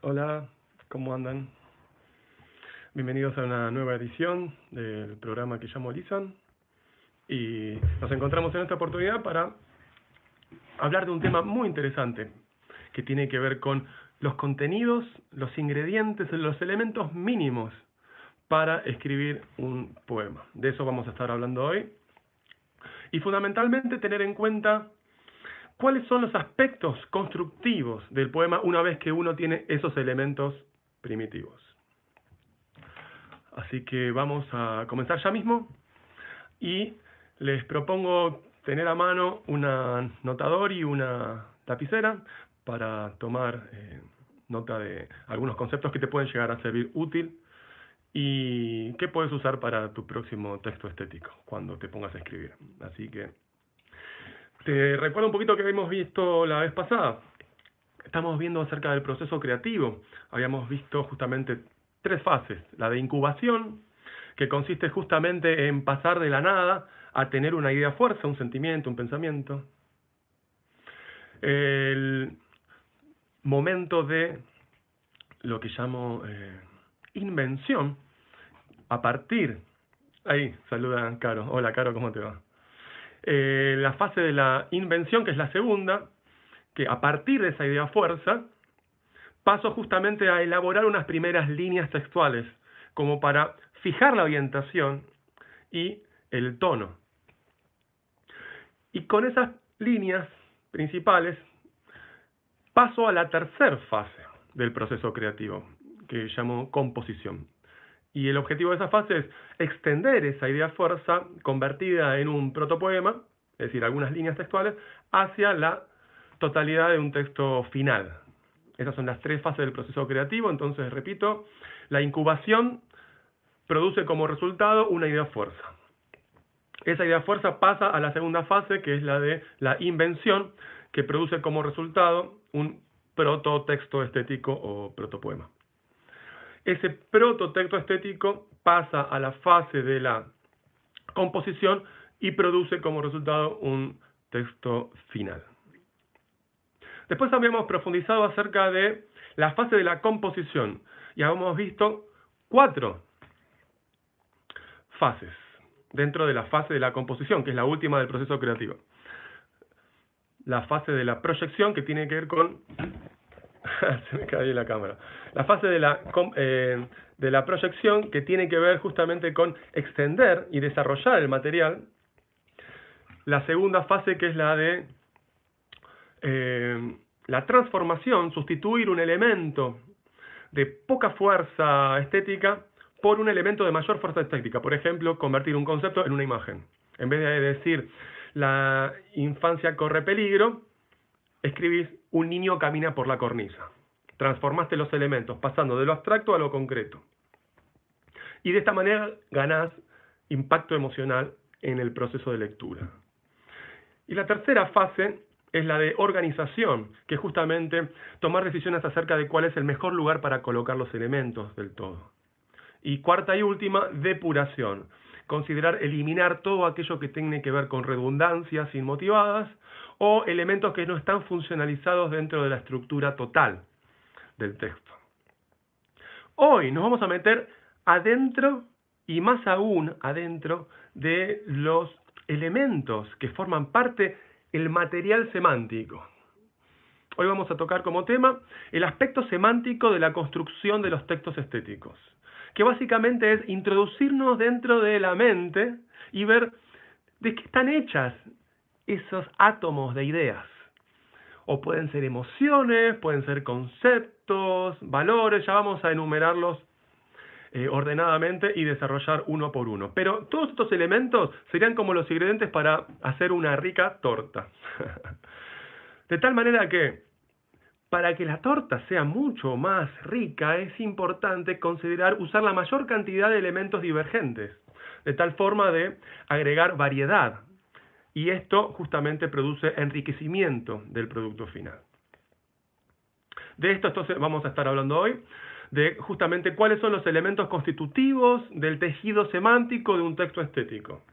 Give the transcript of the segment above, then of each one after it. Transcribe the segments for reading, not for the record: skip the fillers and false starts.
Hola, ¿cómo andan? Bienvenidos a una nueva edición del programa que llamo Listen. Y nos encontramos en esta oportunidad para hablar de un tema muy interesante que tiene que ver con los contenidos, los ingredientes, los elementos mínimos para escribir un poema. De eso vamos a estar hablando hoy. Y fundamentalmente tener en cuenta cuáles son los aspectos constructivos del poema una vez que uno tiene esos elementos primitivos. Así que vamos a comenzar ya mismo y les propongo tener a mano un anotador y una lapicera para tomar nota de algunos conceptos que te pueden llegar a servir útil y que puedes usar para tu próximo texto estético cuando te pongas a escribir. Así que te recuerdo un poquito que habíamos visto la vez pasada. Estamos viendo acerca del proceso creativo. Habíamos visto justamente 3 fases. La de incubación, que consiste justamente en pasar de la nada a tener una idea fuerza, un sentimiento, un pensamiento. El momento de lo que llamo invención, a partir... Ahí, saluda Caro. Hola Caro, ¿cómo te va? La fase de la invención, que es la segunda, que a partir de esa idea fuerza, paso justamente a elaborar unas primeras líneas textuales, como para fijar la orientación y el tono. Y con esas líneas principales paso a la tercera fase del proceso creativo, que llamo composición. Y el objetivo de esa fase es extender esa idea fuerza convertida en un protopoema, es decir, algunas líneas textuales, hacia la totalidad de un texto final. Esas son las 3 fases del proceso creativo. Entonces, repito, la incubación produce como resultado una idea fuerza. Esa idea fuerza pasa a la segunda fase, que es la de la invención, que produce como resultado un prototexto estético o protopoema. Ese prototexto estético pasa a la fase de la composición y produce como resultado un texto final. Después habíamos profundizado acerca de la fase de la composición y habíamos visto 4 fases dentro de la fase de la composición, que es la última del proceso creativo. La fase de la proyección, que tiene que ver con... se me cayó la cámara. La fase de la proyección, que tiene que ver justamente con extender y desarrollar el material. La segunda fase, que es la de la transformación, sustituir un elemento de poca fuerza estética por un elemento de mayor fuerza estética. Por ejemplo, convertir un concepto en una imagen. En vez de decir la infancia corre peligro, escribís un niño camina por la cornisa. Transformaste los elementos, pasando de lo abstracto a lo concreto. Y de esta manera ganás impacto emocional en el proceso de lectura. Y la tercera fase es la de organización, que es justamente tomar decisiones acerca de cuál es el mejor lugar para colocar los elementos del todo. Y cuarta y última, depuración. Considerar eliminar todo aquello que tiene que ver con redundancias inmotivadas o elementos que no están funcionalizados dentro de la estructura total del texto. Hoy nos vamos a meter adentro y más aún adentro de los elementos que forman parte del material semántico. Hoy vamos a tocar como tema el aspecto semántico de la construcción de los textos estéticos, que básicamente es introducirnos dentro de la mente y ver de qué están hechas esos átomos de ideas. O pueden ser emociones, pueden ser conceptos, valores, ya vamos a enumerarlos ordenadamente y desarrollar uno por uno. Pero todos estos elementos serían como los ingredientes para hacer una rica torta. De tal manera que, para que la torta sea mucho más rica, es importante considerar usar la mayor cantidad de elementos divergentes, de tal forma de agregar variedad. Y esto justamente produce enriquecimiento del producto final. De esto entonces vamos a estar hablando hoy, de justamente cuáles son los elementos constitutivos del tejido semántico de un texto estético.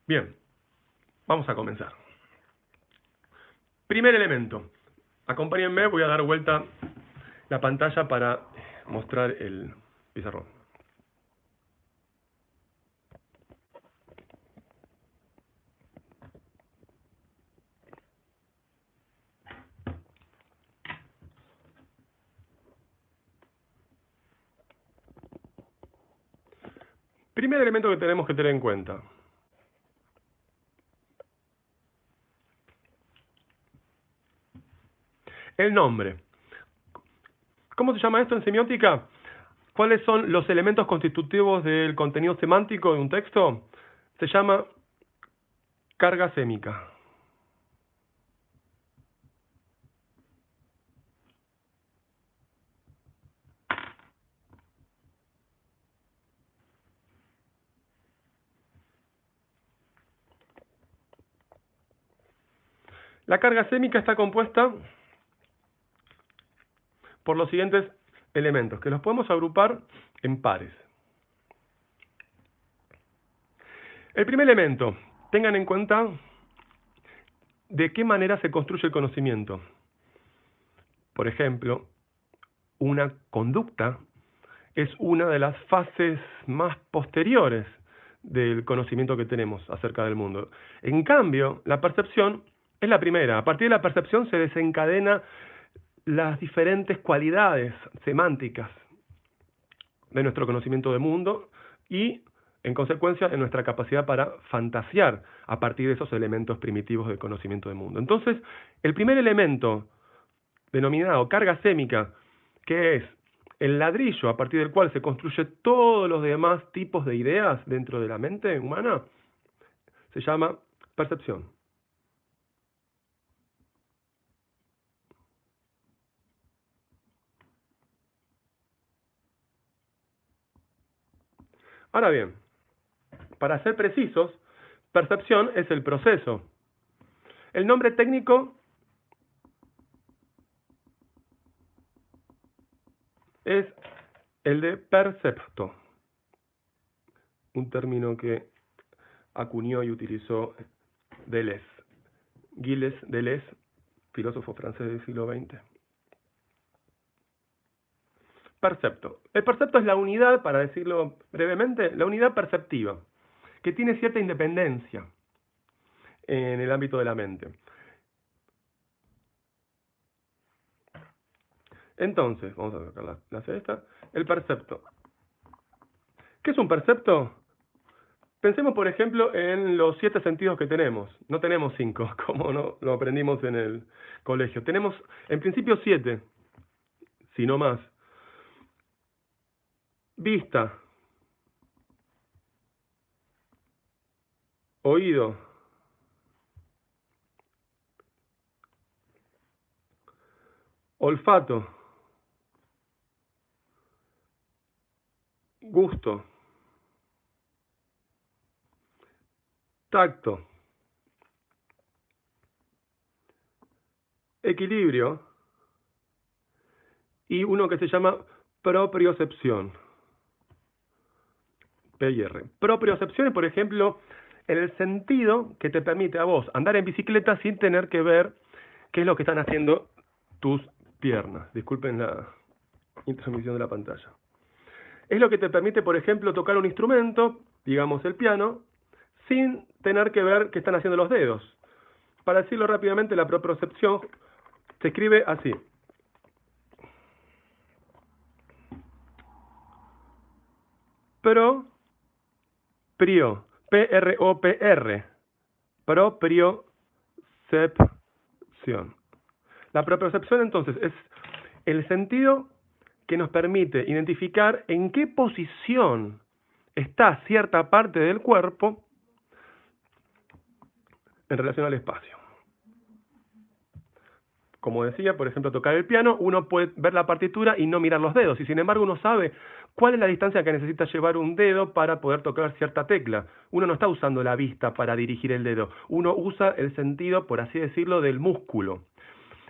Bien, vamos a comenzar. Primer elemento. Acompáñenme, voy a dar vuelta la pantalla para mostrar el pizarrón. Primer elemento que tenemos que tener en cuenta. El nombre. ¿Cómo se llama esto en semiótica? ¿Cuáles son los elementos constitutivos del contenido semántico de un texto? Se llama carga sémica. La carga sémica está compuesta por los siguientes elementos, que los podemos agrupar en pares. El primer elemento, tengan en cuenta de qué manera se construye el conocimiento. Por ejemplo, una conducta es una de las fases más posteriores del conocimiento que tenemos acerca del mundo. En cambio, la percepción es la primera. A partir de la percepción se desencadena las diferentes cualidades semánticas de nuestro conocimiento del mundo y, en consecuencia, en nuestra capacidad para fantasear a partir de esos elementos primitivos del conocimiento del mundo. Entonces, el primer elemento denominado carga sémica, que es el ladrillo a partir del cual se construye todos los demás tipos de ideas dentro de la mente humana, se llama percepción. Ahora bien, para ser precisos, percepción es el proceso. El nombre técnico es el de percepto, un término que acuñó y utilizó Deleuze, Gilles Deleuze, filósofo francés del siglo XX. Percepto. El percepto es la unidad, para decirlo brevemente, la unidad perceptiva, que tiene cierta independencia en el ámbito de la mente. Entonces, vamos a sacar la esta. El percepto. ¿Qué es un percepto? Pensemos, por ejemplo, en los 7 sentidos que tenemos. No tenemos 5, como no lo aprendimos en el colegio. Tenemos, en principio, 7, si no más. Vista, oído, olfato, gusto, tacto, equilibrio y uno que se llama propriocepción. PIR. Propriocepción es, por ejemplo, el sentido que te permite a vos andar en bicicleta sin tener que ver qué es lo que están haciendo tus piernas. Disculpen la intromisión de la pantalla. Es lo que te permite, por ejemplo, tocar un instrumento, digamos el piano, sin tener que ver qué están haciendo los dedos. Para decirlo rápidamente, la propriocepción se escribe así. Proprio, P-R-O-P-R, propriocepción. La propriocepción, entonces, es el sentido que nos permite identificar en qué posición está cierta parte del cuerpo en relación al espacio. Como decía, por ejemplo, tocar el piano, uno puede ver la partitura y no mirar los dedos, y sin embargo uno sabe cuál es la distancia que necesita llevar un dedo para poder tocar cierta tecla. Uno no está usando la vista para dirigir el dedo, uno usa el sentido, por así decirlo, del músculo.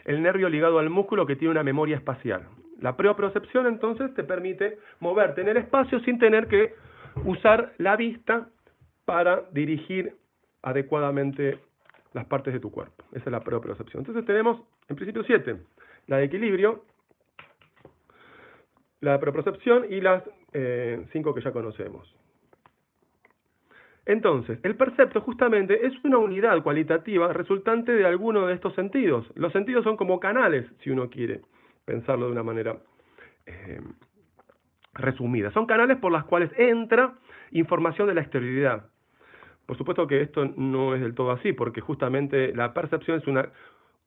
El nervio ligado al músculo que tiene una memoria espacial. La propriocepción entonces te permite moverte en el espacio sin tener que usar la vista para dirigir adecuadamente las partes de tu cuerpo. Esa es la propriocepción. Entonces tenemos, en principio, 7. La de equilibrio, la propriocepción y las 5 que ya conocemos. Entonces, el percepto justamente es una unidad cualitativa resultante de alguno de estos sentidos. Los sentidos son como canales, si uno quiere pensarlo de una manera resumida. Son canales por los cuales entra información de la exterioridad. Por supuesto que esto no es del todo así, porque justamente la percepción es una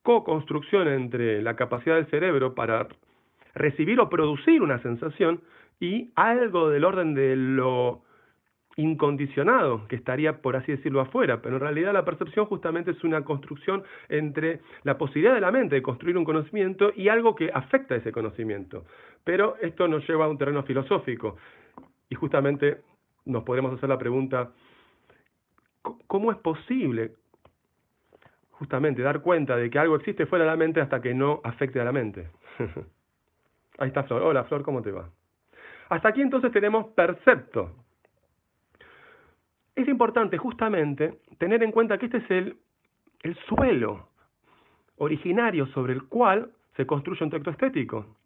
co-construcción entre la capacidad del cerebro para recibir o producir una sensación y algo del orden de lo incondicionado que estaría, por así decirlo, afuera, pero en realidad la percepción justamente es una construcción entre la posibilidad de la mente de construir un conocimiento y algo que afecta ese conocimiento. Pero esto nos lleva a un terreno filosófico y justamente nos podremos hacer la pregunta, ¿cómo es posible justamente dar cuenta de que algo existe fuera de la mente hasta que no afecte a la mente? Ahí está Flor. Hola Flor, ¿cómo te va? Hasta aquí entonces tenemos percepto. Es importante justamente tener en cuenta que este es el suelo originario sobre el cual se construye un texto estético.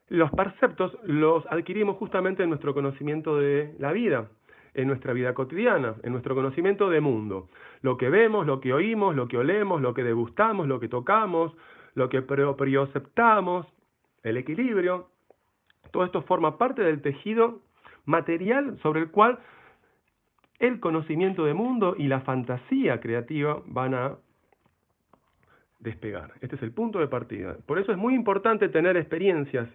Los perceptos los adquirimos justamente en nuestro conocimiento de la vida, en nuestra vida cotidiana, en nuestro conocimiento de mundo. Lo que vemos, lo que oímos, lo que olemos, lo que degustamos, lo que tocamos, lo que proprioceptamos, el equilibrio, todo esto forma parte del tejido material sobre el cual el conocimiento de mundo y la fantasía creativa van a despegar. Este es el punto de partida. Por eso es muy importante tener experiencias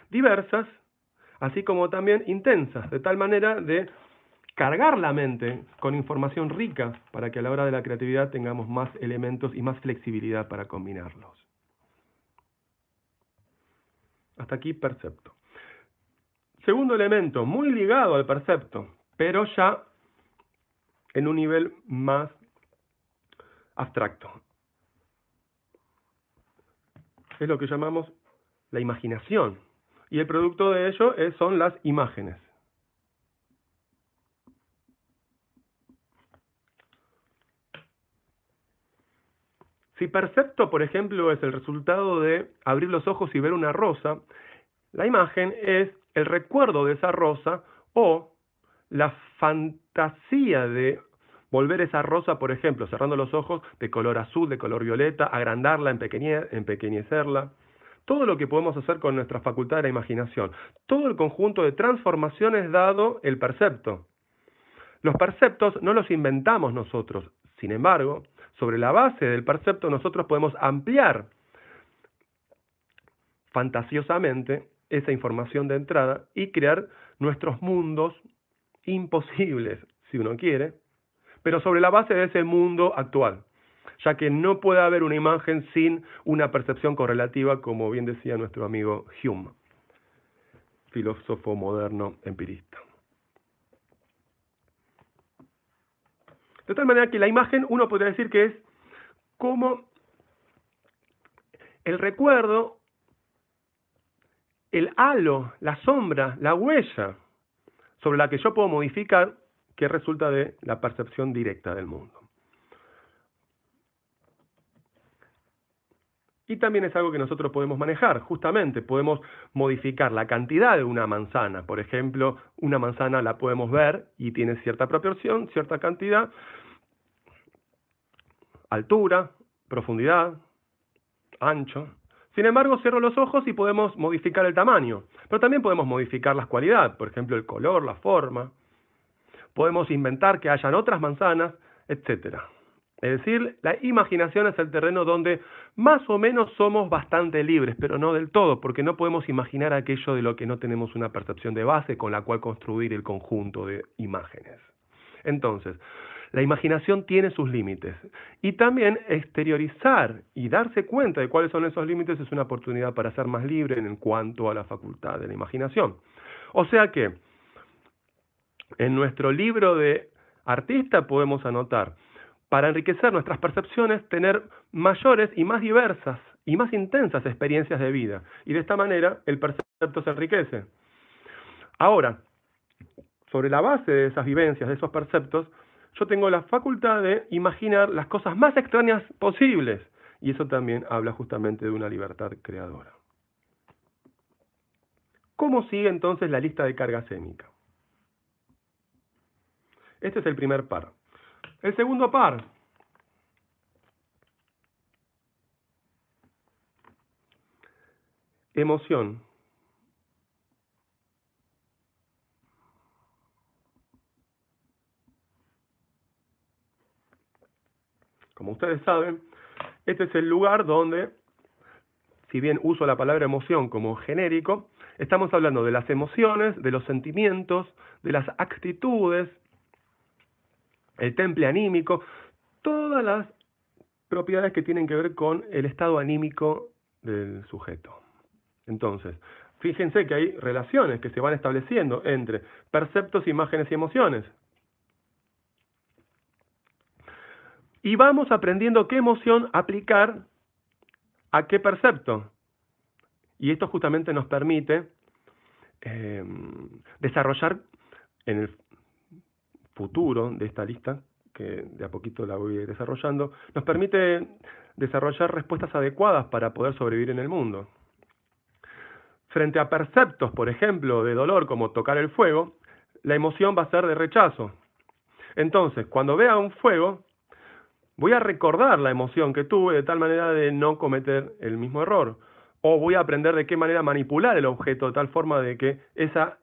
diversas, así como también intensas, de tal manera de cargar la mente con información rica para que a la hora de la creatividad tengamos más elementos y más flexibilidad para combinarlos. Hasta aquí percepto. Segundo elemento, muy ligado al percepto, pero ya en un nivel más abstracto. Es lo que llamamos la imaginación. Y el producto de ello son las imágenes. Si percepto, por ejemplo, es el resultado de abrir los ojos y ver una rosa, la imagen es el recuerdo de esa rosa o la fantasía de volver esa rosa, por ejemplo, cerrando los ojos, de color azul, de color violeta, agrandarla, empequeñecerla. Todo lo que podemos hacer con nuestra facultad de la imaginación. Todo el conjunto de transformaciones dado el percepto. Los perceptos no los inventamos nosotros. Sin embargo, sobre la base del percepto nosotros podemos ampliar fantasiosamente esa información de entrada y crear nuestros mundos imposibles, si uno quiere, pero sobre la base de ese mundo actual, ya que no puede haber una imagen sin una percepción correlativa, como bien decía nuestro amigo Hume, filósofo moderno empirista. De tal manera que la imagen uno podría decir que es como el recuerdo, el halo, la sombra, la huella sobre la que yo puedo modificar, que resulta de la percepción directa del mundo. Y también es algo que nosotros podemos manejar, justamente podemos modificar la cantidad de una manzana. Por ejemplo, una manzana la podemos ver y tiene cierta proporción, cierta cantidad, altura, profundidad, ancho. Sin embargo, cierro los ojos y podemos modificar el tamaño, pero también podemos modificar las cualidades, por ejemplo, el color, la forma. Podemos inventar que hayan otras manzanas, etc. Es decir, la imaginación es el terreno donde más o menos somos bastante libres, pero no del todo, porque no podemos imaginar aquello de lo que no tenemos una percepción de base con la cual construir el conjunto de imágenes. Entonces, la imaginación tiene sus límites y también exteriorizar y darse cuenta de cuáles son esos límites es una oportunidad para ser más libre en cuanto a la facultad de la imaginación. O sea que en nuestro libro de artista podemos anotar, para enriquecer nuestras percepciones, tener mayores y más diversas y más intensas experiencias de vida. Y de esta manera el percepto se enriquece. Ahora, sobre la base de esas vivencias, de esos perceptos, yo tengo la facultad de imaginar las cosas más extrañas posibles. Y eso también habla justamente de una libertad creadora. ¿Cómo sigue entonces la lista de carga sémica? Este es el primer par. El segundo par. Emoción. Como ustedes saben, este es el lugar donde, si bien uso la palabra emoción como genérico, estamos hablando de las emociones, de los sentimientos, de las actitudes, el temple anímico, todas las propiedades que tienen que ver con el estado anímico del sujeto. Entonces, fíjense que hay relaciones que se van estableciendo entre perceptos, imágenes y emociones. Y vamos aprendiendo qué emoción aplicar a qué percepto. Y esto justamente nos permite desarrollar en el futuro de esta lista, que de a poquito la voy desarrollando, nos permite desarrollar respuestas adecuadas para poder sobrevivir en el mundo. Frente a perceptos, por ejemplo, de dolor como tocar el fuego, la emoción va a ser de rechazo. Entonces, cuando vea un fuego, voy a recordar la emoción que tuve de tal manera de no cometer el mismo error. O voy a aprender de qué manera manipular el objeto de tal forma de que esa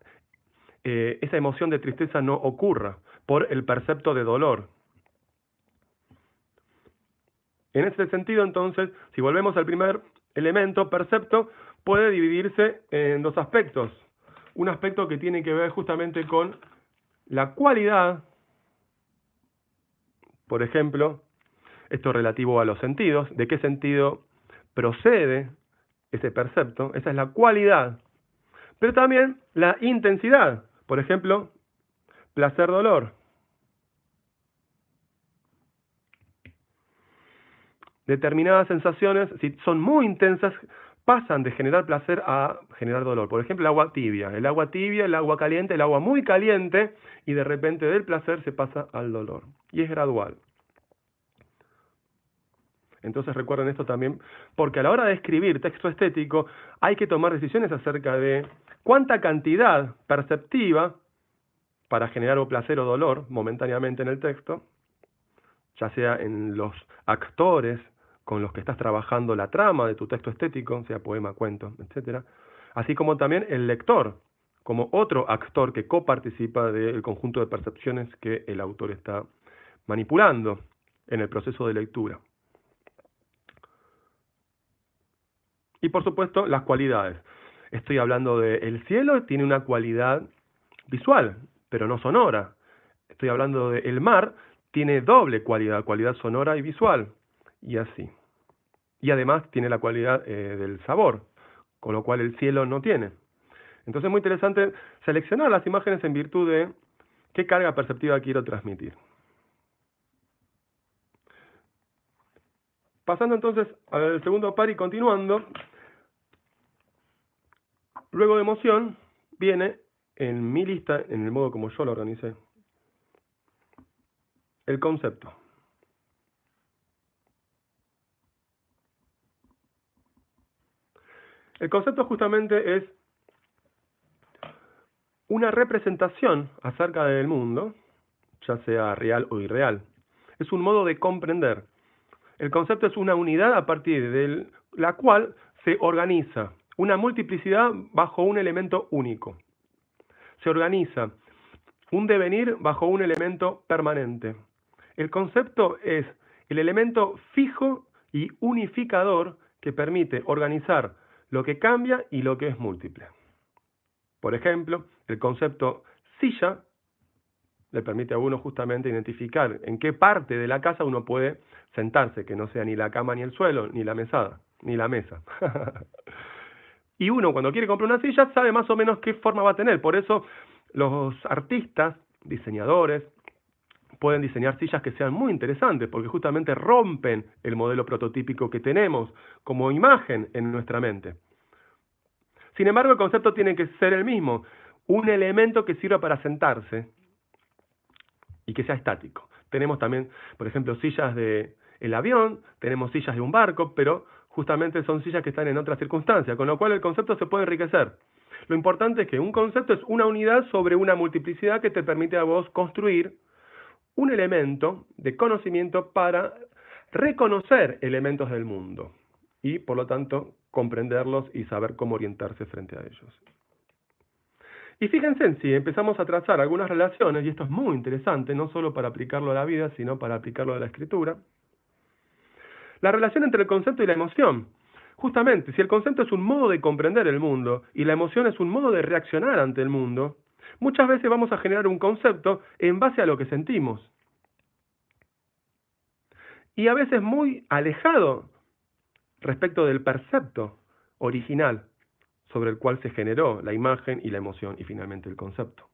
emoción de tristeza no ocurra por el percepto de dolor. En ese sentido, entonces, si volvemos al primer elemento, percepto, puede dividirse en dos aspectos. Un aspecto que tiene que ver justamente con la cualidad, por ejemplo, esto relativo a los sentidos, de qué sentido procede ese percepto, esa es la cualidad, pero también la intensidad, por ejemplo, placer-dolor. Determinadas sensaciones, si son muy intensas, pasan de generar placer a generar dolor. Por ejemplo, el agua tibia, el agua caliente, el agua muy caliente, y de repente del placer se pasa al dolor. Y es gradual. Entonces recuerden esto también, porque a la hora de escribir texto estético hay que tomar decisiones acerca de cuánta cantidad perceptiva para generar o placer o dolor momentáneamente en el texto, ya sea en los actores con los que estás trabajando la trama de tu texto estético, sea poema, cuento, etc. Así como también el lector, como otro actor que coparticipa del conjunto de percepciones que el autor está manipulando en el proceso de lectura. Y por supuesto, las cualidades. Estoy hablando de el cielo, tiene una cualidad visual, pero no sonora. Estoy hablando de el mar, tiene doble cualidad, cualidad sonora y visual, y así. Y además tiene la cualidad del sabor, con lo cual el cielo no tiene. Entonces es muy interesante seleccionar las imágenes en virtud de qué carga perceptiva quiero transmitir. Pasando entonces al segundo par y continuando, luego de emoción viene en mi lista, en el modo como yo lo organicé, el concepto. El concepto justamente es una representación acerca del mundo, ya sea real o irreal. Es un modo de comprender. El concepto es una unidad a partir de la cual se organiza una multiplicidad bajo un elemento único. Se organiza un devenir bajo un elemento permanente. El concepto es el elemento fijo y unificador que permite organizar lo que cambia y lo que es múltiple. Por ejemplo, el concepto silla le permite a uno justamente identificar en qué parte de la casa uno puede sentarse, que no sea ni la cama ni el suelo, ni la mesada, ni la mesa. Y uno cuando quiere comprar una silla sabe más o menos qué forma va a tener. Por eso los artistas, diseñadores, pueden diseñar sillas que sean muy interesantes, porque justamente rompen el modelo prototípico que tenemos como imagen en nuestra mente. Sin embargo, el concepto tiene que ser el mismo, un elemento que sirva para sentarse y que sea estático. Tenemos también, por ejemplo, sillas del avión, tenemos sillas de un barco, pero justamente son sillas que están en otra circunstancia, con lo cual el concepto se puede enriquecer. Lo importante es que un concepto es una unidad sobre una multiplicidad que te permite a vos construir un elemento de conocimiento para reconocer elementos del mundo y, por lo tanto, comprenderlos y saber cómo orientarse frente a ellos. Y fíjense, si empezamos a trazar algunas relaciones, y esto es muy interesante, no solo para aplicarlo a la vida, sino para aplicarlo a la escritura, la relación entre el concepto y la emoción. Justamente, si el concepto es un modo de comprender el mundo y la emoción es un modo de reaccionar ante el mundo, muchas veces vamos a generar un concepto en base a lo que sentimos. Y a veces muy alejado respecto del percepto original sobre el cual se generó la imagen y la emoción y finalmente el concepto.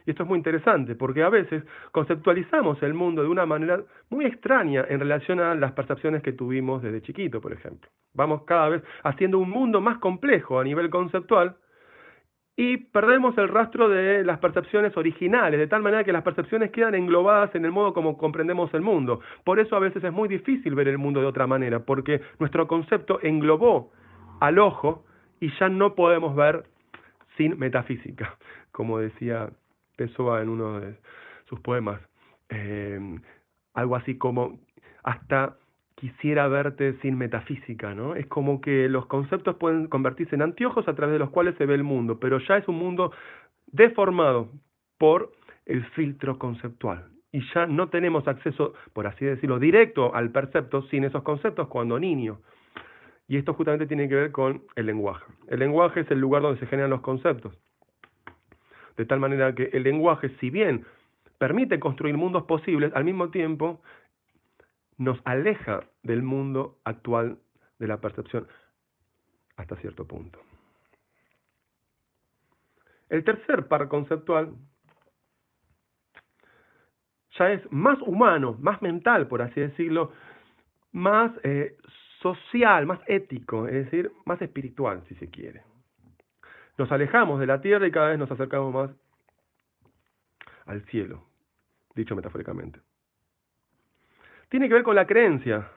Y esto es muy interesante porque a veces conceptualizamos el mundo de una manera muy extraña en relación a las percepciones que tuvimos desde chiquito, por ejemplo. Vamos cada vez haciendo un mundo más complejo a nivel conceptual y perdemos el rastro de las percepciones originales, de tal manera que las percepciones quedan englobadas en el modo como comprendemos el mundo. Por eso a veces es muy difícil ver el mundo de otra manera, porque nuestro concepto englobó al ojo y ya no podemos ver sin metafísica, como decía Pessoa en uno de sus poemas, algo así como hasta quisiera verte sin metafísica, ¿no? Es como que los conceptos pueden convertirse en anteojos a través de los cuales se ve el mundo, pero ya es un mundo deformado por el filtro conceptual. Y ya no tenemos acceso, por así decirlo, directo al percepto sin esos conceptos cuando niño. Y esto justamente tiene que ver con el lenguaje. El lenguaje es el lugar donde se generan los conceptos. De tal manera que el lenguaje, si bien permite construir mundos posibles, al mismo tiempo nos aleja del mundo actual de la percepción hasta cierto punto. El tercer par conceptual ya es más humano, más mental, por así decirlo, más social, más ético, es decir, más espiritual, si se quiere. Nos alejamos de la tierra y cada vez nos acercamos más al cielo, dicho metafóricamente. Tiene que ver con la creencia.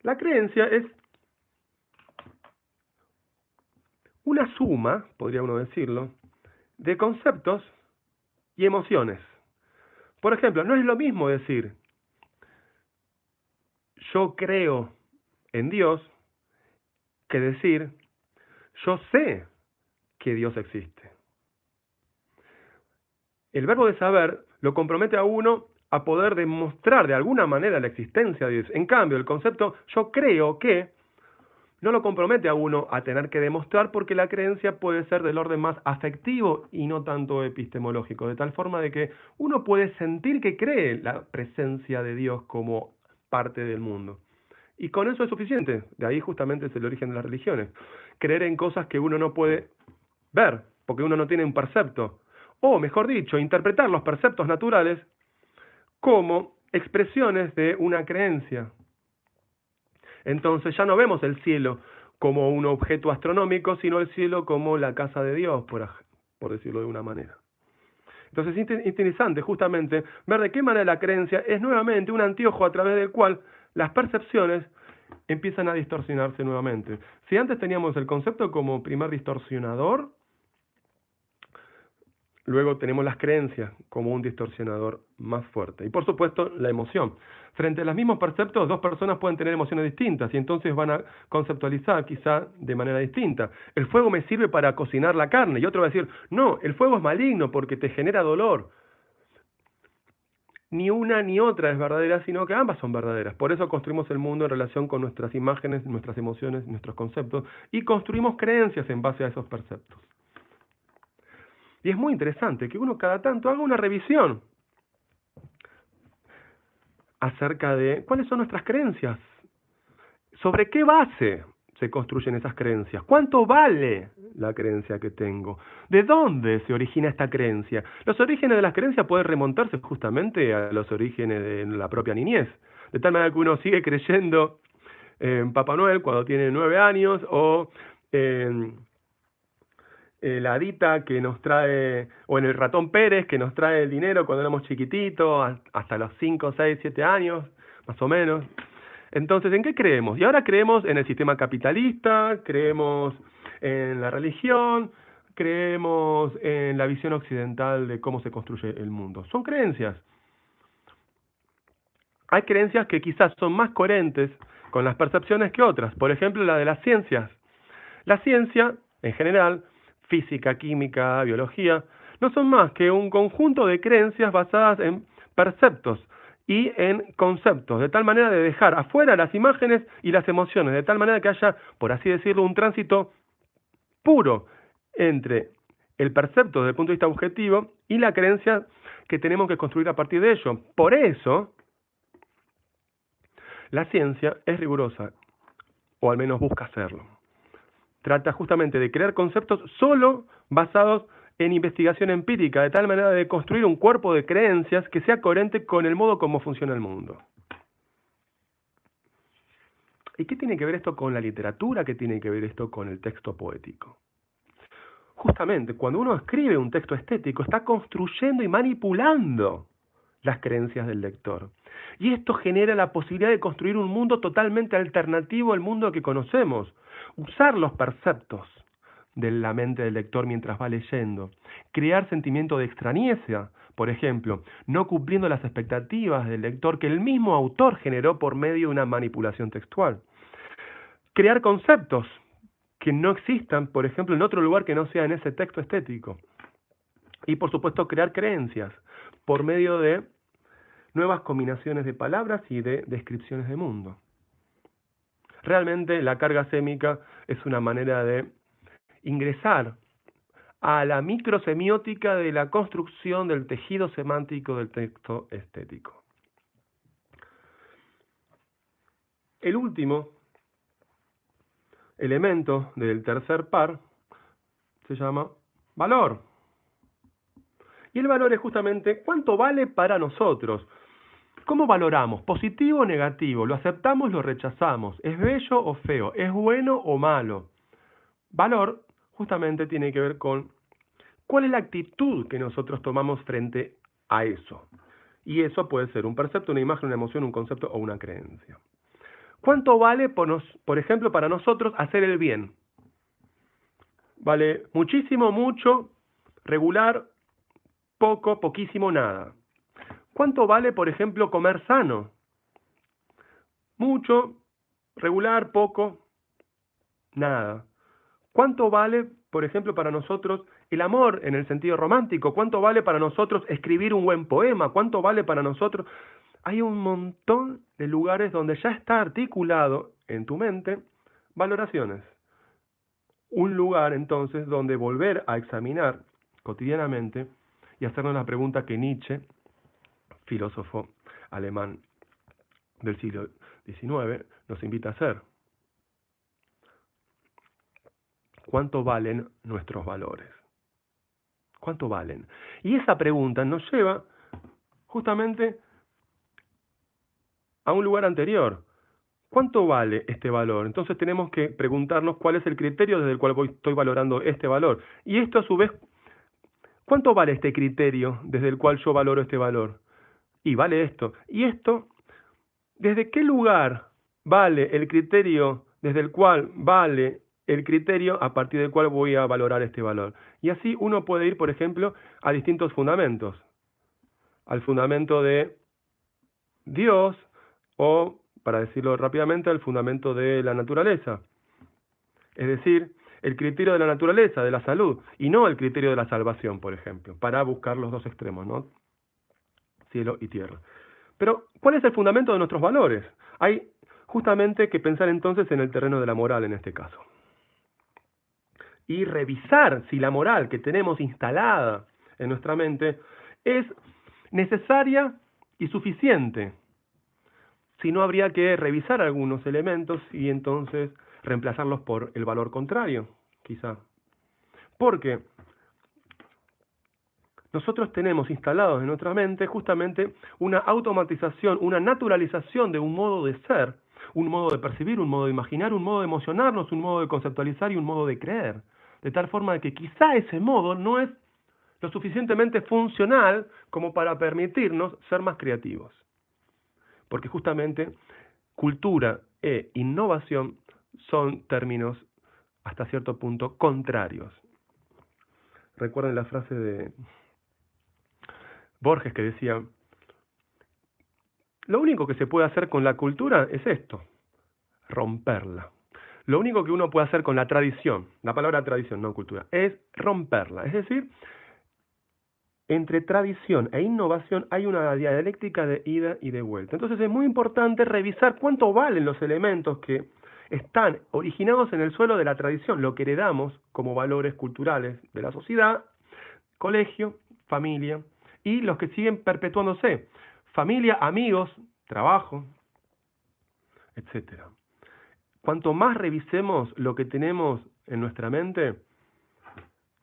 La creencia es una suma, podría uno decirlo, de conceptos y emociones. Por ejemplo, no es lo mismo decir yo creo en Dios que decir yo sé que Dios existe. El verbo de saber lo compromete a uno a poder demostrar de alguna manera la existencia de Dios. En cambio, el concepto yo creo que no lo compromete a uno a tener que demostrar porque la creencia puede ser del orden más afectivo y no tanto epistemológico, de tal forma de que uno puede sentir que cree la presencia de Dios como parte del mundo. Y con eso es suficiente. De ahí justamente es el origen de las religiones. Creer en cosas que uno no puede ver, porque uno no tiene un percepto. O, mejor dicho, interpretar los perceptos naturales como expresiones de una creencia. Entonces ya no vemos el cielo como un objeto astronómico, sino el cielo como la casa de Dios, por decirlo de una manera. Entonces es interesante justamente ver de qué manera la creencia es nuevamente un anteojo a través del cual las percepciones empiezan a distorsionarse nuevamente. Si antes teníamos el concepto como primer distorsionador, luego tenemos las creencias como un distorsionador más fuerte. Y por supuesto, la emoción. Frente a los mismos perceptos, dos personas pueden tener emociones distintas y entonces van a conceptualizar quizá de manera distinta. El fuego me sirve para cocinar la carne y otro va a decir, no, el fuego es maligno porque te genera dolor. Ni una ni otra es verdadera, sino que ambas son verdaderas. Por eso construimos el mundo en relación con nuestras imágenes, nuestras emociones, nuestros conceptos y construimos creencias en base a esos perceptos. Y es muy interesante que uno cada tanto haga una revisión acerca de cuáles son nuestras creencias, sobre qué base se construyen esas creencias, cuánto vale la creencia que tengo, de dónde se origina esta creencia. Los orígenes de las creencias pueden remontarse justamente a los orígenes de la propia niñez, de tal manera que uno sigue creyendo en Papá Noel cuando tiene 9 años, o en la hadita que nos trae, o en el ratón Pérez que nos trae el dinero cuando éramos chiquititos, hasta los 5, 6, 7 años, más o menos. Entonces, ¿en qué creemos? Y ahora creemos en el sistema capitalista, creemos en la religión, creemos en la visión occidental de cómo se construye el mundo. Son creencias. Hay creencias que quizás son más coherentes con las percepciones que otras. Por ejemplo, la de las ciencias. La ciencia, en general, física, química, biología, no son más que un conjunto de creencias basadas en perceptos y en conceptos, de tal manera de dejar afuera las imágenes y las emociones, de tal manera que haya, por así decirlo, un tránsito puro entre el percepto desde el punto de vista objetivo y la creencia que tenemos que construir a partir de ello. Por eso, la ciencia es rigurosa, o al menos busca hacerlo. Trata justamente de crear conceptos solo basados en investigación empírica, de tal manera de construir un cuerpo de creencias que sea coherente con el modo como funciona el mundo. ¿Y qué tiene que ver esto con la literatura? ¿Qué tiene que ver esto con el texto poético? Justamente, cuando uno escribe un texto estético, está construyendo y manipulando las creencias del lector. Y esto genera la posibilidad de construir un mundo totalmente alternativo al mundo que conocemos. Usar los perceptos de la mente del lector mientras va leyendo. Crear sentimiento de extrañeza, por ejemplo, no cumpliendo las expectativas del lector que el mismo autor generó por medio de una manipulación textual. Crear conceptos que no existan, por ejemplo, en otro lugar que no sea en ese texto estético. Y por supuesto crear creencias por medio de nuevas combinaciones de palabras y de descripciones de mundo. Realmente la carga sémica es una manera de ingresar a la microsemiótica de la construcción del tejido semántico del texto estético. El último elemento del tercer par se llama valor. Y el valor es justamente cuánto vale para nosotros. ¿Cómo valoramos? ¿Positivo o negativo? ¿Lo aceptamos o lo rechazamos? ¿Es bello o feo? ¿Es bueno o malo? Valor justamente tiene que ver con cuál es la actitud que nosotros tomamos frente a eso. Y eso puede ser un percepto, una imagen, una emoción, un concepto o una creencia. ¿Cuánto vale, por ejemplo, para nosotros hacer el bien? ¿Vale muchísimo, mucho, regular, poco, poquísimo, nada? ¿Cuánto vale, por ejemplo, comer sano? Mucho, regular, poco, nada. ¿Cuánto vale, por ejemplo, para nosotros el amor en el sentido romántico? ¿Cuánto vale para nosotros escribir un buen poema? ¿Cuánto vale para nosotros? Hay un montón de lugares donde ya está articulado en tu mente valoraciones. Un lugar, entonces, donde volver a examinar cotidianamente y hacernos la pregunta que Nietzsche, filósofo alemán del siglo XIX, nos invita a hacer. ¿Cuánto valen nuestros valores? ¿Cuánto valen? Y esa pregunta nos lleva justamente a un lugar anterior. ¿Cuánto vale este valor? Entonces tenemos que preguntarnos cuál es el criterio desde el cual estoy valorando este valor. Y esto a su vez, ¿cuánto vale este criterio desde el cual yo valoro este valor? Y vale esto. Y esto, ¿desde qué lugar vale el criterio desde el cual vale el criterio a partir del cual voy a valorar este valor? Y así uno puede ir, por ejemplo, a distintos fundamentos. Al fundamento de Dios o, para decirlo rápidamente, al fundamento de la naturaleza. Es decir, el criterio de la naturaleza, de la salud, y no el criterio de la salvación, por ejemplo, para buscar los dos extremos, ¿no? Cielo y tierra. Pero, ¿cuál es el fundamento de nuestros valores? Hay justamente que pensar entonces en el terreno de la moral en este caso. Y revisar si la moral que tenemos instalada en nuestra mente es necesaria y suficiente. Si no, habría que revisar algunos elementos y entonces reemplazarlos por el valor contrario, quizá. Porque nosotros tenemos instalados en nuestra mente justamente una automatización, una naturalización de un modo de ser, un modo de percibir, un modo de imaginar, un modo de emocionarnos, un modo de conceptualizar y un modo de creer. De tal forma de que quizá ese modo no es lo suficientemente funcional como para permitirnos ser más creativos. Porque justamente cultura e innovación son términos hasta cierto punto contrarios. Recuerden la frase de Borges que decía: lo único que se puede hacer con la cultura es esto, romperla. Lo único que uno puede hacer con la tradición, la palabra tradición, no cultura, es romperla. Es decir, entre tradición e innovación hay una dialéctica de ida y de vuelta. Entonces es muy importante revisar cuánto valen los elementos que están originados en el suelo de la tradición, lo que heredamos como valores culturales de la sociedad, colegio, familia, y los que siguen perpetuándose, familia, amigos, trabajo, etc. Cuanto más revisemos lo que tenemos en nuestra mente,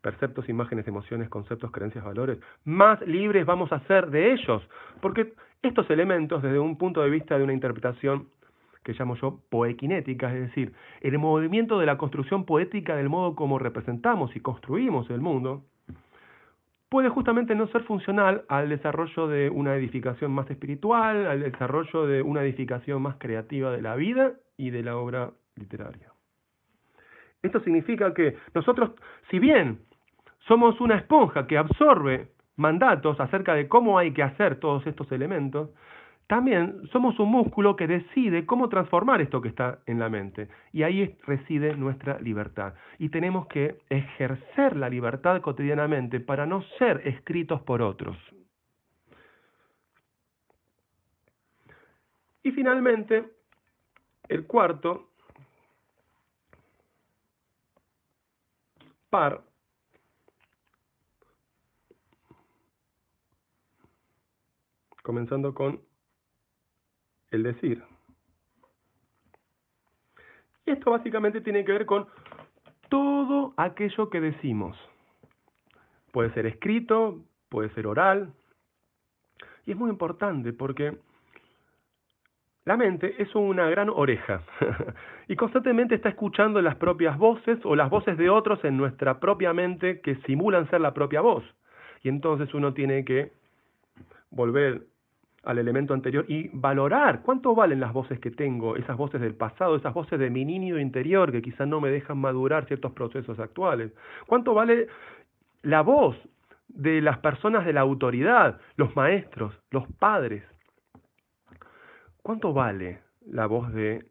perceptos, imágenes, emociones, conceptos, creencias, valores, más libres vamos a ser de ellos, porque estos elementos, desde un punto de vista de una interpretación que llamo yo poequinética, es decir, el movimiento de la construcción poética del modo como representamos y construimos el mundo, puede justamente no ser funcional al desarrollo de una edificación más espiritual, al desarrollo de una edificación más creativa de la vida y de la obra literaria. Esto significa que nosotros, si bien somos una esponja que absorbe mandatos acerca de cómo hay que hacer todos estos elementos, también somos un músculo que decide cómo transformar esto que está en la mente. Y ahí reside nuestra libertad. Y tenemos que ejercer la libertad cotidianamente para no ser escritos por otros. Y finalmente, el cuarto par comenzando con el decir. Y esto básicamente tiene que ver con todo aquello que decimos. Puede ser escrito, puede ser oral. Y es muy importante porque la mente es una gran oreja y constantemente está escuchando las propias voces o las voces de otros en nuestra propia mente que simulan ser la propia voz. Y entonces uno tiene que volver al elemento anterior y valorar cuánto valen las voces que tengo, esas voces del pasado, esas voces de mi niño interior que quizás no me dejan madurar ciertos procesos actuales. Cuánto vale la voz de las personas de la autoridad, los maestros, los padres. ¿Cuánto vale la voz de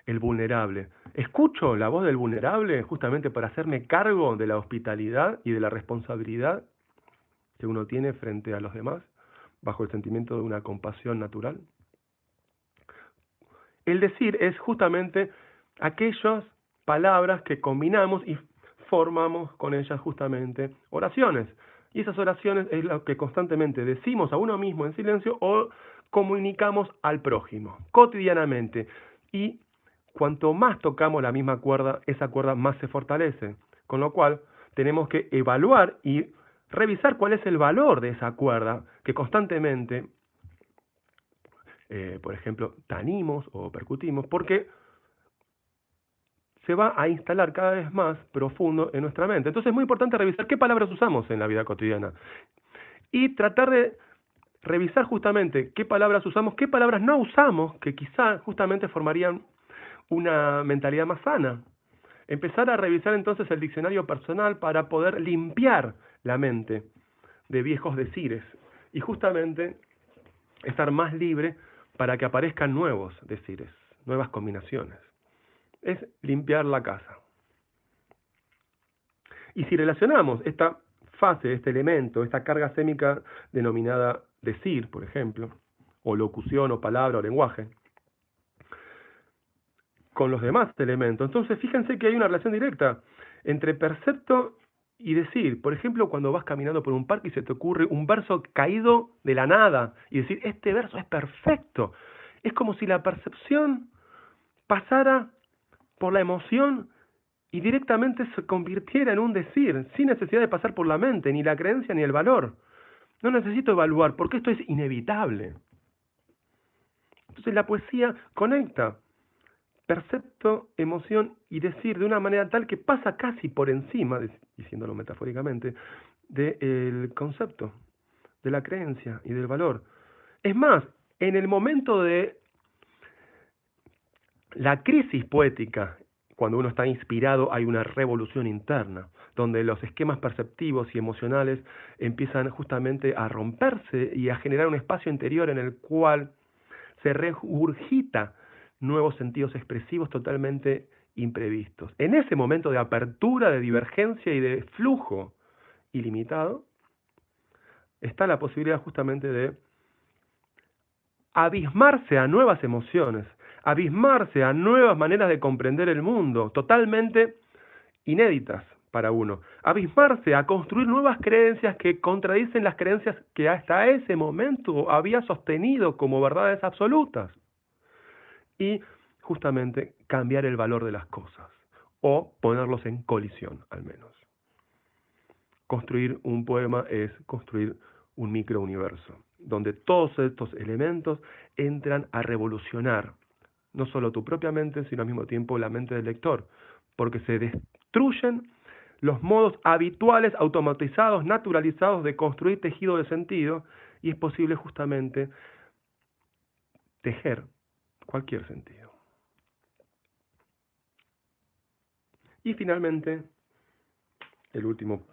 el vulnerable? ¿Escucho la voz del vulnerable justamente para hacerme cargo de la hospitalidad y de la responsabilidad que uno tiene frente a los demás, bajo el sentimiento de una compasión natural? El decir es justamente aquellas palabras que combinamos y formamos con ellas justamente oraciones. Y esas oraciones es lo que constantemente decimos a uno mismo en silencio o comunicamos al prójimo, cotidianamente. Y cuanto más tocamos la misma cuerda, esa cuerda más se fortalece. Con lo cual, tenemos que evaluar y revisar cuál es el valor de esa cuerda que constantemente, por ejemplo, tanimos o percutimos, porque se va a instalar cada vez más profundo en nuestra mente. Entonces es muy importante revisar qué palabras usamos en la vida cotidiana y tratar de revisar justamente qué palabras usamos, qué palabras no usamos, que quizá justamente formarían una mentalidad más sana. Empezar a revisar entonces el diccionario personal para poder limpiar la mente de viejos decires y justamente estar más libre para que aparezcan nuevos decires, nuevas combinaciones. Es limpiar la casa. Y si relacionamos esta fase, este elemento, esta carga sémica denominada decir, por ejemplo, o locución, o palabra, o lenguaje, con los demás elementos, entonces fíjense que hay una relación directa entre percepto y decir. Por ejemplo, cuando vas caminando por un parque y se te ocurre un verso caído de la nada y decir, este verso es perfecto. Es como si la percepción pasara por la emoción y directamente se convirtiera en un decir, sin necesidad de pasar por la mente, ni la creencia ni el valor. No necesito evaluar, porque esto es inevitable. Entonces la poesía conecta percepto, emoción y decir de una manera tal que pasa casi por encima, diciéndolo metafóricamente, del concepto, de la creencia y del valor. Es más, en el momento de la crisis poética, cuando uno está inspirado, hay una revolución interna, donde los esquemas perceptivos y emocionales empiezan justamente a romperse y a generar un espacio interior en el cual se regurgita nuevos sentidos expresivos totalmente imprevistos. En ese momento de apertura, de divergencia y de flujo ilimitado, está la posibilidad justamente de abismarse a nuevas emociones, abismarse a nuevas maneras de comprender el mundo, totalmente inéditas para uno, abismarse a construir nuevas creencias que contradicen las creencias que hasta ese momento había sostenido como verdades absolutas, y justamente cambiar el valor de las cosas, o ponerlos en colisión al menos. Construir un poema es construir un microuniverso, donde todos estos elementos entran a revolucionar no solo tu propia mente, sino al mismo tiempo la mente del lector, porque se destruyen los modos habituales, automatizados, naturalizados de construir tejido de sentido, y es posible justamente tejer cualquier sentido. Y finalmente, el último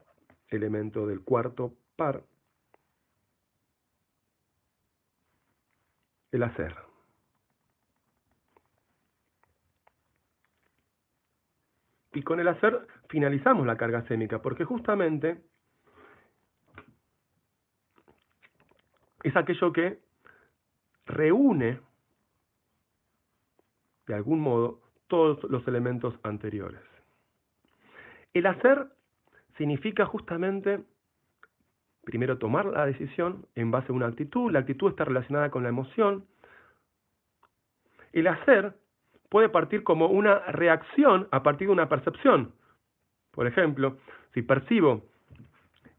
elemento del cuarto par, el hacer. Y con el hacer finalizamos la carga sémica, porque justamente es aquello que reúne, de algún modo, todos los elementos anteriores. El hacer significa justamente, primero, tomar la decisión en base a una actitud. La actitud está relacionada con la emoción. El hacer puede partir como una reacción a partir de una percepción. Por ejemplo, si percibo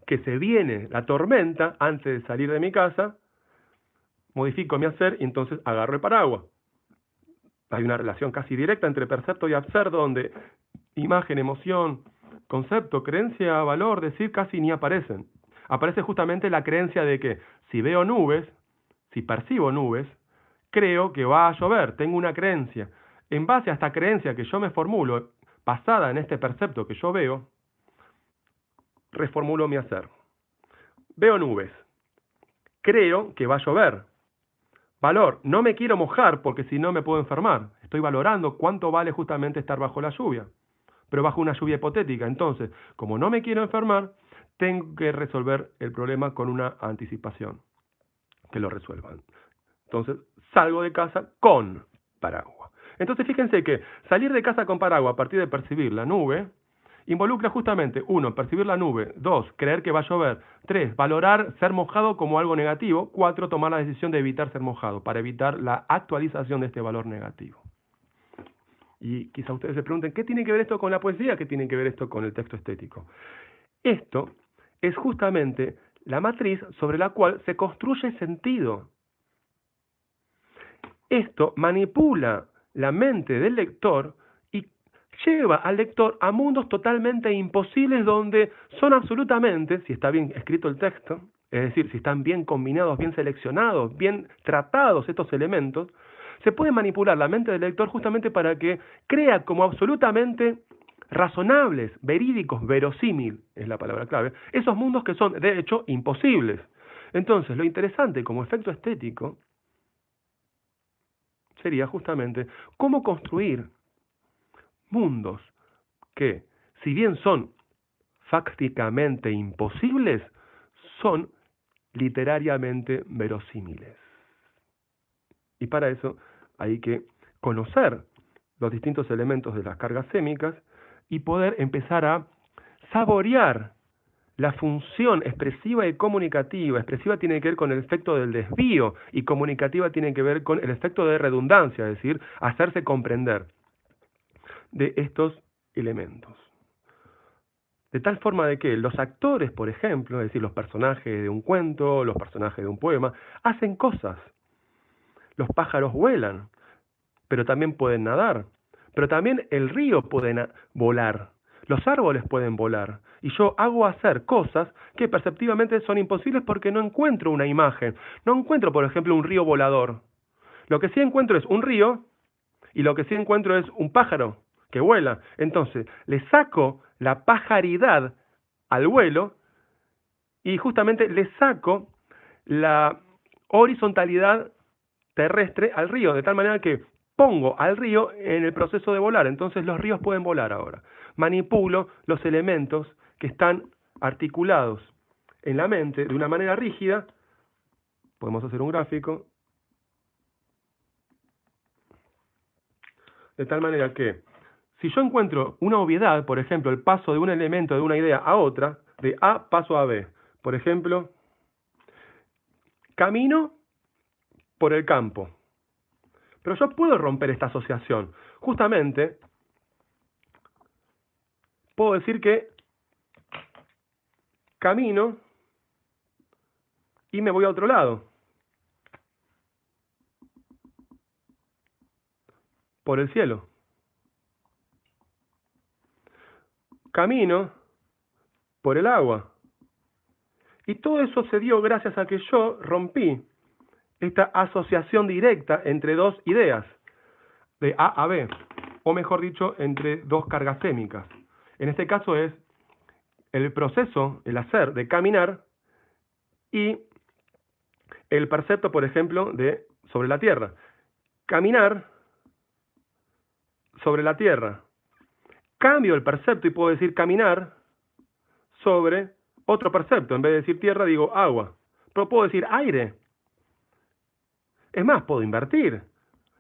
que se viene la tormenta antes de salir de mi casa, modifico mi hacer y entonces agarro el paraguas. Hay una relación casi directa entre percepto y hacer, donde imagen, emoción, concepto, creencia, valor, decir, casi ni aparecen. Aparece justamente la creencia de que si veo nubes, si percibo nubes, creo que va a llover, tengo una creencia. En base a esta creencia que yo me formulo, basada en este percepto que yo veo, reformulo mi hacer. Veo nubes, creo que va a llover. Valor, no me quiero mojar porque si no me puedo enfermar. Estoy valorando cuánto vale justamente estar bajo la lluvia, pero bajo una lluvia hipotética. Entonces, como no me quiero enfermar, tengo que resolver el problema con una anticipación, que lo resuelvan. Entonces, salgo de casa con paraguas. Entonces, fíjense que salir de casa con paraguas a partir de percibir la nube involucra justamente, 1, percibir la nube, 2, creer que va a llover, 3, valorar ser mojado como algo negativo, 4, tomar la decisión de evitar ser mojado, para evitar la actualización de este valor negativo. Y quizá ustedes se pregunten, ¿qué tiene que ver esto con la poesía? ¿Qué tiene que ver esto con el texto estético? Esto es justamente la matriz sobre la cual se construye sentido. Esto manipula la mente del lector y lleva al lector a mundos totalmente imposibles, donde son absolutamente, si está bien escrito el texto, es decir, si están bien combinados, bien seleccionados, bien tratados estos elementos, se puede manipular la mente del lector justamente para que crea como absolutamente razonables, verídicos, verosímil, es la palabra clave, esos mundos que son, de hecho, imposibles. Entonces, lo interesante como efecto estético sería justamente cómo construir mundos que, si bien son fácticamente imposibles, son literariamente verosímiles. Y para eso hay que conocer los distintos elementos de las cargas sémicas y poder empezar a saborear la función expresiva y comunicativa. Expresiva tiene que ver con el efecto del desvío y comunicativa tiene que ver con el efecto de redundancia, es decir, hacerse comprender de estos elementos. De tal forma de que los actores, por ejemplo, es decir, los personajes de un cuento, los personajes de un poema, hacen cosas. Los pájaros vuelan, pero también pueden nadar. pero también el río puede volar, los árboles pueden volar, y yo hago hacer cosas que perceptivamente son imposibles porque no encuentro una imagen, no encuentro, por ejemplo, un río volador. Lo que sí encuentro es un río, y lo que sí encuentro es un pájaro que vuela. Entonces, le saco la pajaridad al vuelo, y justamente le saco la horizontalidad terrestre al río, de tal manera que pongo al río en el proceso de volar. Entonces los ríos pueden volar ahora. Manipulo los elementos que están articulados en la mente de una manera rígida. Podemos hacer un gráfico. De tal manera que, si yo encuentro una obviedad, por ejemplo, el paso de un elemento de una idea a otra, de A paso a B, por ejemplo, camino por el campo. Pero yo puedo romper esta asociación. Justamente, puedo decir que camino y me voy a otro lado. Por el cielo. Camino por el agua. Y todo eso se dio gracias a que yo rompí esta asociación directa entre dos ideas, de A a B, o mejor dicho, entre dos cargas sémicas. En este caso es el proceso, el hacer de caminar y el percepto, por ejemplo, de sobre la tierra. Caminar sobre la tierra. Cambio el percepto y puedo decir caminar sobre otro percepto. En vez de decir tierra, digo agua. Pero puedo decir aire. Es más, puedo invertir.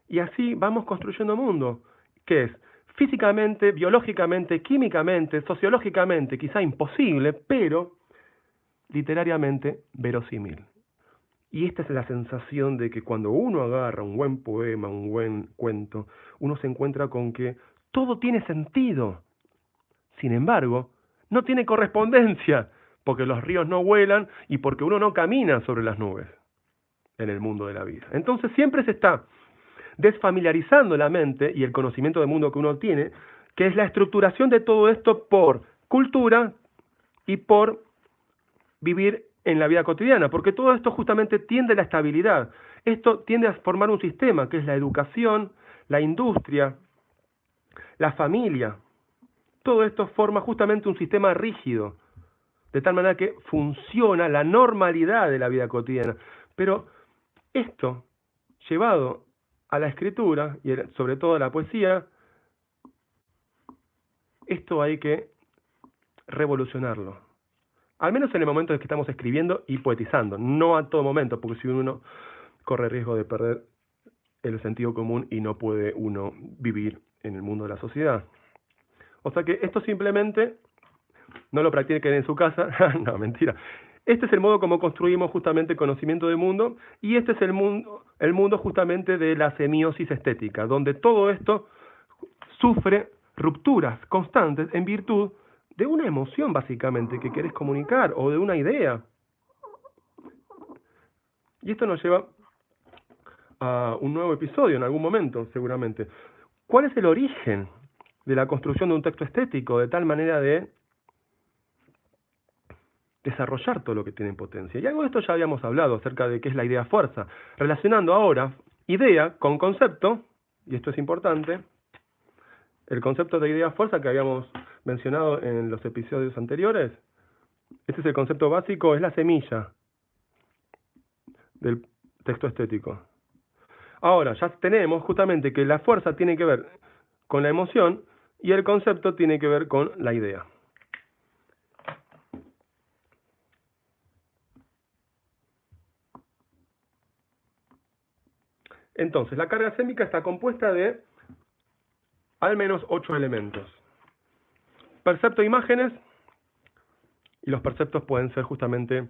Y así vamos construyendo mundo, que es físicamente, biológicamente, químicamente, sociológicamente, quizá imposible, pero literariamente verosímil. Y esta es la sensación de que cuando uno agarra un buen poema, un buen cuento, uno se encuentra con que todo tiene sentido. Sin embargo, no tiene correspondencia, porque los ríos no vuelan y porque uno no camina sobre las nubes en el mundo de la vida. Entonces siempre se está desfamiliarizando la mente y el conocimiento del mundo que uno tiene, que es la estructuración de todo esto por cultura y por vivir en la vida cotidiana, porque todo esto justamente tiende a la estabilidad. Esto tiende a formar un sistema, que es la educación, la industria, la familia. Todo esto forma justamente un sistema rígido, de tal manera que funciona la normalidad de la vida cotidiana. Pero esto, llevado a la escritura, y sobre todo a la poesía, esto hay que revolucionarlo. Al menos en el momento en que estamos escribiendo y poetizando, no a todo momento, porque si uno corre riesgo de perder el sentido común y no puede uno vivir en el mundo de la sociedad. O sea que esto simplemente no lo practiquen en su casa. No, mentira. Este es el modo como construimos justamente conocimiento del mundo, y este es el mundo justamente de la semiosis estética, donde todo esto sufre rupturas constantes en virtud de una emoción básicamente que querés comunicar o de una idea. Y esto nos lleva a un nuevo episodio en algún momento, seguramente. ¿Cuál es el origen de la construcción de un texto estético de tal manera de desarrollar todo lo que tiene en potencia? Y algo de esto ya habíamos hablado acerca de qué es la idea fuerza, relacionando ahora idea con concepto, y esto es importante. El concepto de idea fuerza que habíamos mencionado en los episodios anteriores, este es el concepto básico, es la semilla del texto estético. Ahora, ya tenemos justamente que la fuerza tiene que ver con la emoción y el concepto tiene que ver con la idea. Entonces, la carga sémica está compuesta de al menos 8 elementos. Percepto de imágenes, y los perceptos pueden ser justamente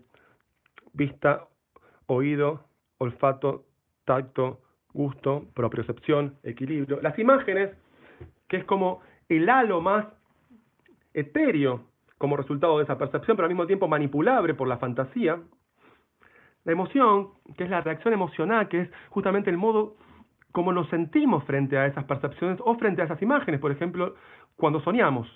vista, oído, olfato, tacto, gusto, propiocepción, equilibrio. Las imágenes, que es como el halo más etéreo como resultado de esa percepción, pero al mismo tiempo manipulable por la fantasía. La emoción, que es la reacción emocional, que es justamente el modo cómo nos sentimos frente a esas percepciones o frente a esas imágenes. Por ejemplo, cuando soñamos.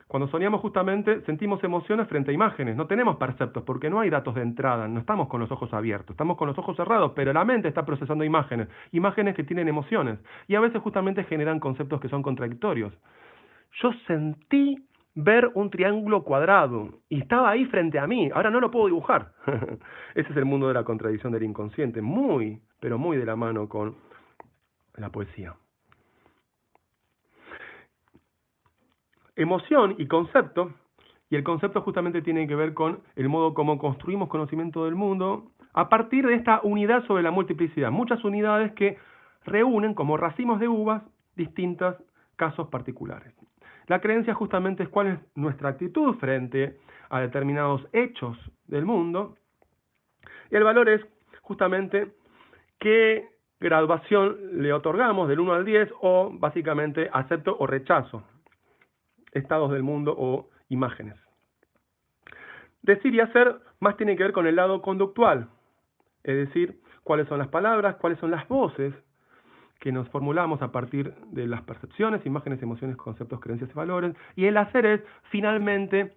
Cuando soñamos justamente sentimos emociones frente a imágenes, no tenemos perceptos porque no hay datos de entrada, no estamos con los ojos abiertos, estamos con los ojos cerrados, pero la mente está procesando imágenes, imágenes que tienen emociones y a veces justamente generan conceptos que son contradictorios. Yo sentí ver un triángulo cuadrado y estaba ahí frente a mí, ahora no lo puedo dibujar. Ese es el mundo de la contradicción del inconsciente, muy, pero muy de la mano con la poesía. Emoción y concepto, y el concepto justamente tiene que ver con el modo como construimos conocimiento del mundo a partir de esta unidad sobre la multiplicidad, muchas unidades que reúnen como racimos de uvas distintos casos particulares. La creencia justamente es cuál es nuestra actitud frente a determinados hechos del mundo, y el valor es justamente qué graduación le otorgamos del 1 al 10 o básicamente acepto o rechazo estados del mundo o imágenes. Decir y hacer más tiene que ver con el lado conductual, es decir, cuáles son las palabras, cuáles son las voces que nos formulamos a partir de las percepciones, imágenes, emociones, conceptos, creencias y valores, y el hacer es finalmente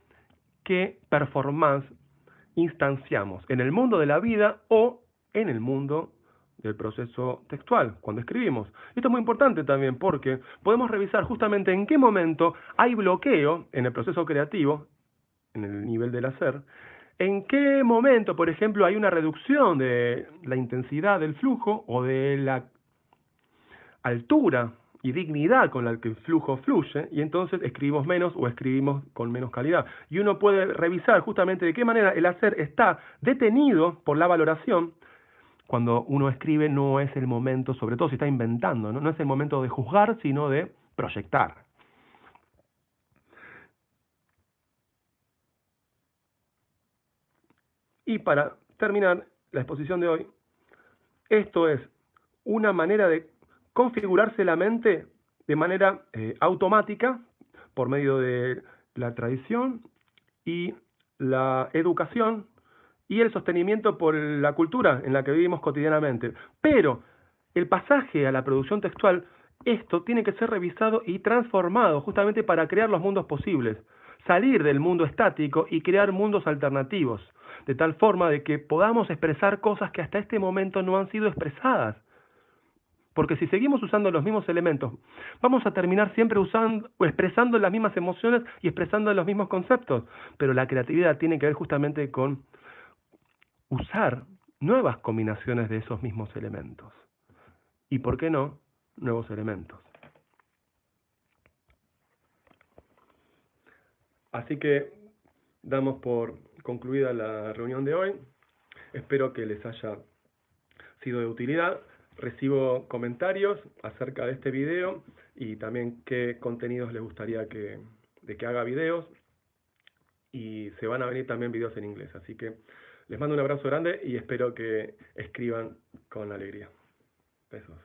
qué performance instanciamos en el mundo de la vida o en el mundo del proceso textual, cuando escribimos. Esto es muy importante también porque podemos revisar justamente en qué momento hay bloqueo en el proceso creativo, en el nivel del hacer, en qué momento, por ejemplo, hay una reducción de la intensidad del flujo o de la altura y dignidad con la que el flujo fluye, y entonces escribimos menos o escribimos con menos calidad. Y uno puede revisar justamente de qué manera el hacer está detenido por la valoración. Cuando uno escribe no es el momento, sobre todo si está inventando, no es el momento de juzgar, sino de proyectar. Y para terminar la exposición de hoy, esto es una manera de configurarse la mente de manera automática por medio de la tradición y la educación y el sostenimiento por la cultura en la que vivimos cotidianamente. Pero el pasaje a la producción textual, esto tiene que ser revisado y transformado justamente para crear los mundos posibles, salir del mundo estático y crear mundos alternativos, de tal forma de que podamos expresar cosas que hasta este momento no han sido expresadas. Porque si seguimos usando los mismos elementos, vamos a terminar siempre expresando las mismas emociones y expresando los mismos conceptos. Pero la creatividad tiene que ver justamente con usar nuevas combinaciones de esos mismos elementos. Y, ¿por qué no?, nuevos elementos. Así que damos por concluida la reunión de hoy. Espero que les haya sido de utilidad. Recibo comentarios acerca de este video y también qué contenidos les gustaría de que haga videos. Y se van a venir también videos en inglés. Así que les mando un abrazo grande y espero que escriban con alegría. Besos.